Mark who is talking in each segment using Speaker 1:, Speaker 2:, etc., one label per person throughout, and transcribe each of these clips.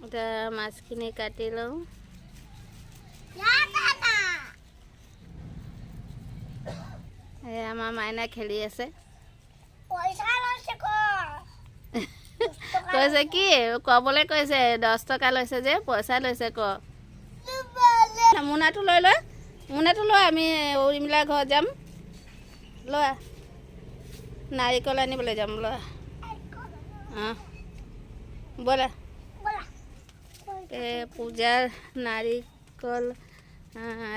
Speaker 1: এতিয়া মাছখিনি কাটি লওঁ। এই আমাৰ মাইনা খেলি আছে। কৈছে কি ক'বলৈ কৈছে 10 টকা লৈছে যে পইচা লৈছে ক। মোনাটো লৈ লৈ আমি উৰ্মিলা ঘৰত যাম। লোৱা নাৰিকল আনিবলৈ যাম লোৱা। অঁ ব'লা। পূজাৰ নাৰিকল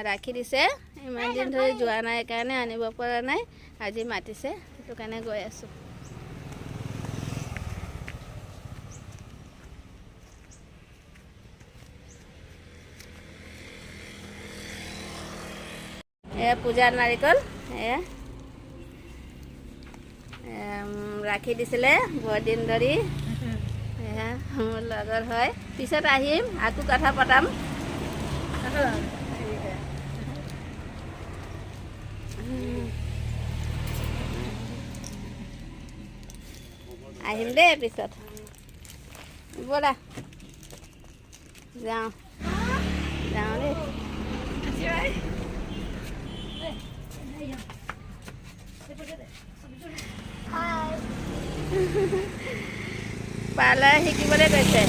Speaker 1: ৰাখি দিছে, ইমান দিন ধৰি যোৱা নাই কাৰণে আনিব পৰা নাই, আজি মাতিছে সেইটো কাৰণে গৈ আছোঁ। এয়া পূজাৰ নাৰিকল এয়া ৰাখি দিছিলে বহুত দিন ধৰি। এয়া মোৰ লগৰ হয়, পিছত আহিম আকৌ কথা পতাম। আহিম দেই পিছত। ব'লা যাওঁ দেই। পাৰ্লাৰ শিকিবলৈ গৈছে,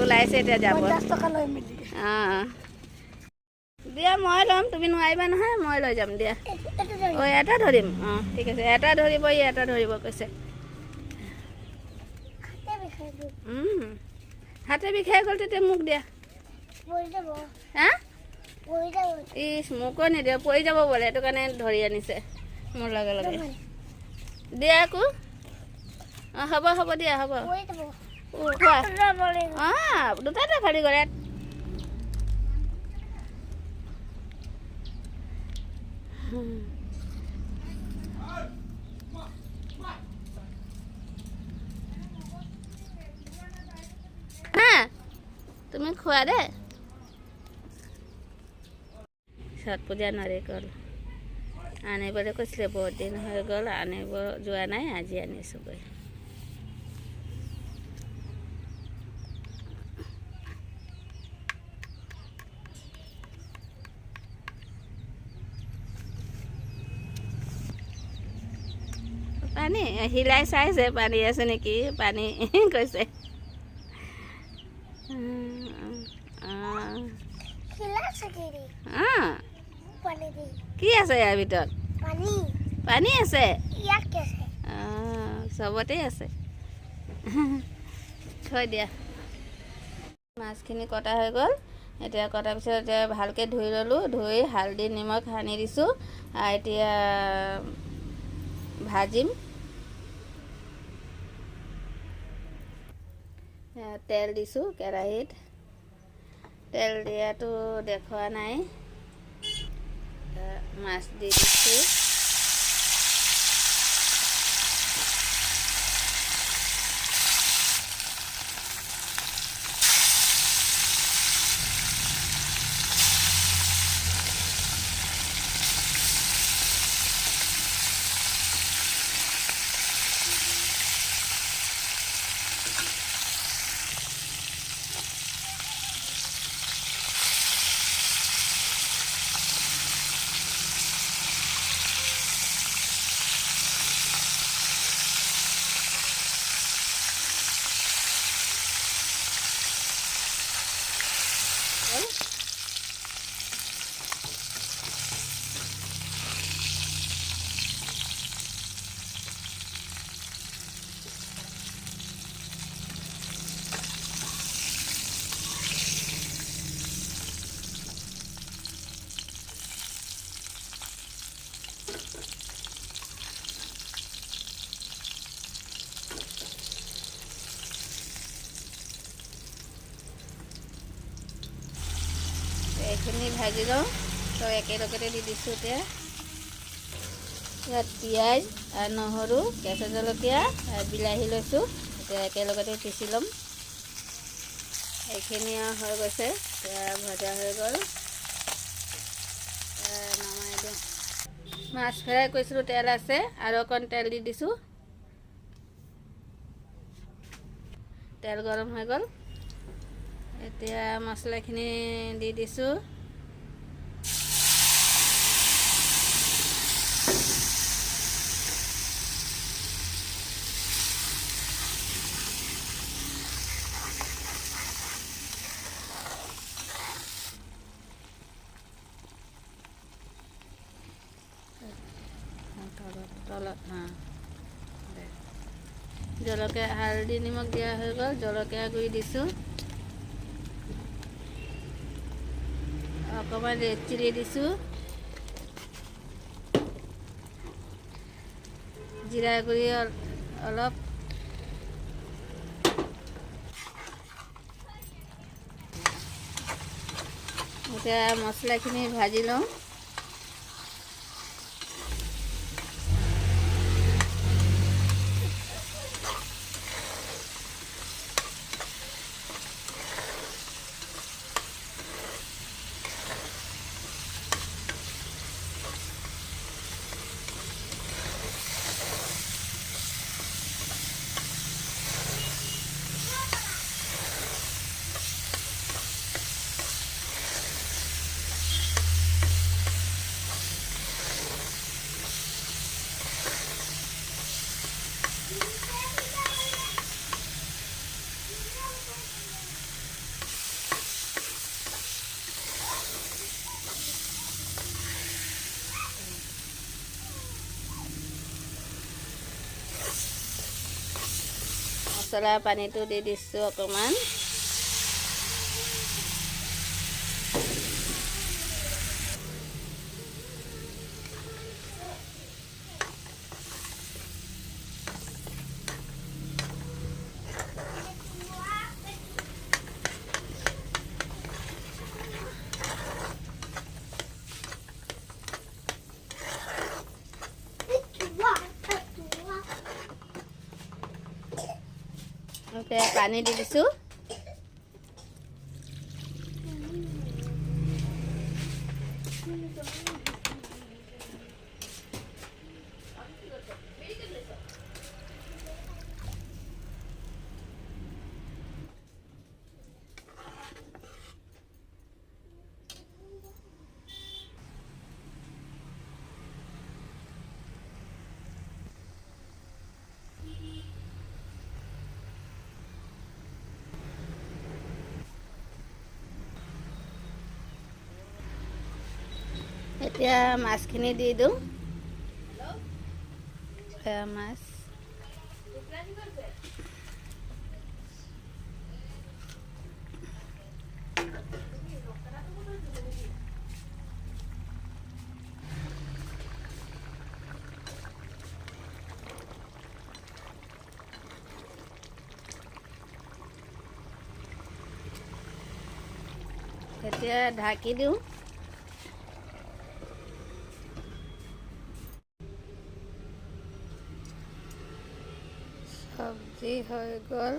Speaker 1: ওলাইছে এতিয়া যাব। 50 টকা লৈ মেলি অঁ দিয়া মই ল'ম, তুমি নোৱাৰিবা নহয়, মই লৈ যাম দিয়া। অঁ এটা ধৰিম, অঁ ঠিক আছে, এটা ধৰিব এটা ধৰিব কৈছে। হাতে বিষাই গ'ল তেতিয়া মোক দিয়া। হা ইচ মোকো নিদিয়ে, পৰি যাব বোলে, সেইটো কাৰণে ধৰি আনিছে মোৰ লগে লগে। দিয়া আকৌ। অঁ হ'ব দিয়া হ'ব। অঁ দুটাতে ভাৰি কৰে। তুমি খোৱা দে। ছট পূজা নাৰিকল আনিবলৈ কৈছিলে, বহুত দিন হৈ গ'ল আনিব যোৱা নাই, আজি আনিছোঁগৈ। পানী হিলাই চাইছে পানী আছে নেকি, পানী কৈছে। কি আছে ইয়াৰ ভিতৰত? পানী আছে, চবতে আছে। থৈ দিয়া। মাছখিনি কটা হৈ গ'ল, এতিয়া কটাৰ পিছত এতিয়া ভালকৈ ধুই ল'লোঁ, ধুই হালধি নিমখ সানি দিছোঁ। এতিয়া ভাজিম। তেল দিছোঁ কেৰাহীত, তেল দিয়াটো দেখুওৱা নাই, মাছ দি দিছোঁ। এইখিনি ভাজি লওঁ, তো একেলগতে দি দিছোঁ। এতিয়া ইয়াত পিঁয়াজ আৰু নহৰু, কেঁচা জলকীয়া আৰু বিলাহী লৈছোঁ, এতিয়া একেলগতে পিচি ল'ম। এইখিনি হৈ গৈছে, এতিয়া ভজা হৈ গ'ল, নমাই দিওঁ। মাছ ফ্ৰাই কৰিছিলোঁ, তেল আছে আৰু অকণ তেল দি দিছোঁ। তেল গৰম হৈ গ'ল, এতিয়া মছলাখিনি দি দিছোঁ। তলত জলকীয়া হালধি নিমখ দিয়া হৈ গ'ল। জলকীয়া গুড়ি দিছোঁ, অকণমান ৰেড চিলি দিছোঁ, জিৰা গুড়ি অলপ, এতিয়া মছলাখিনি ভাজি লওঁ। মছলা পানীটো দি দিছোঁ অকণমান। এতিয়া পানী দি দিছোঁ। এতিয়া মাছখিনি দি দিওঁ। মাছ এতিয়া ঢাকি দিওঁ। চব্জি হৈ গ'ল।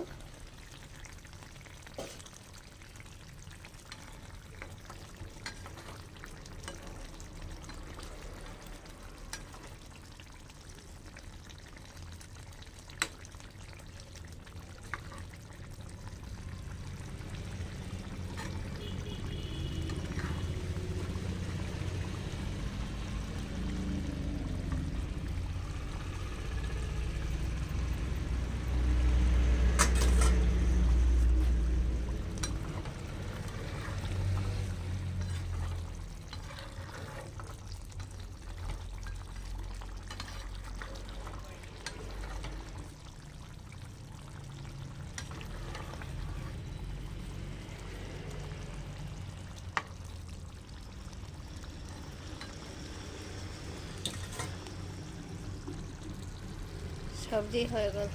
Speaker 1: সবজি হয়ে গেল।